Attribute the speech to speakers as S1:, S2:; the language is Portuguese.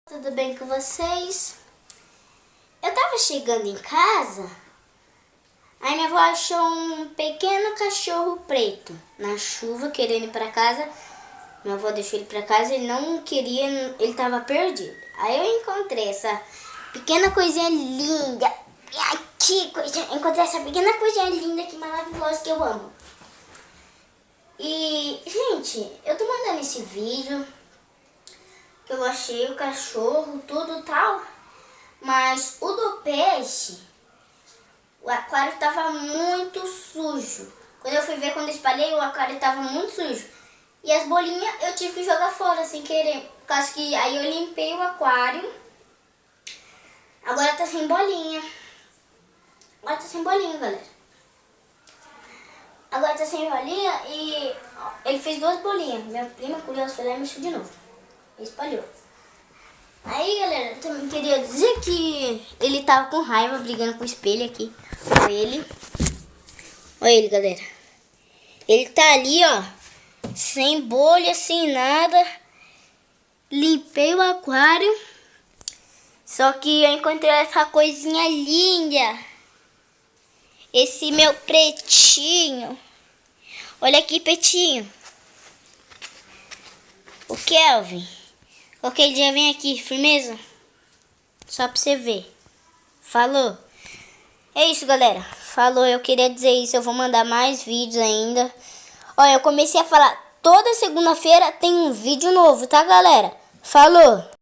S1: Tudo bem com vocês? Eu tava chegando em casa, aí minha avó achou um pequeno cachorro preto na chuva, querendo ir pra casa. Minha avó deixou ele pra casa, ele não queria, ele tava perdido. Aí eu encontrei essa pequena coisinha linda. Ai, que coisa! Encontrei essa pequena coisinha linda aqui, maravilhosa, que eu amo. E, gente, eu tô mandando esse vídeo que eu achei o cachorro, tudo tal, mas o do peixe, o aquário tava muito sujo. Quando eu fui ver, quando eu espalhei, o aquário tava muito sujo. E as bolinhas eu tive que jogar fora sem querer, por causa que aí eu limpei o aquário. Agora tá sem bolinha. Agora tá sem bolinha, galera. Agora tá sem bolinha e ó, ele fez 2 bolinhas. Minha prima curiosa foi lá e mexeu de novo. E espalhou. Aí, galera, eu também queria dizer que ele tava com raiva, brigando com o espelho aqui. Olha ele. Olha ele, galera. Ele tá ali, ó, sem bolha, sem nada. Limpei o aquário. Só que eu encontrei essa coisinha linda. Esse meu pretinho. Olha aqui, pretinho. O Kelvin. Qualquer dia vem aqui, firmeza? Só pra você ver. Falou. É isso, galera. Falou, eu queria dizer isso. Eu vou mandar mais vídeos ainda. Olha, eu comecei a falar. Toda segunda-feira tem um vídeo novo, tá, galera? Falou.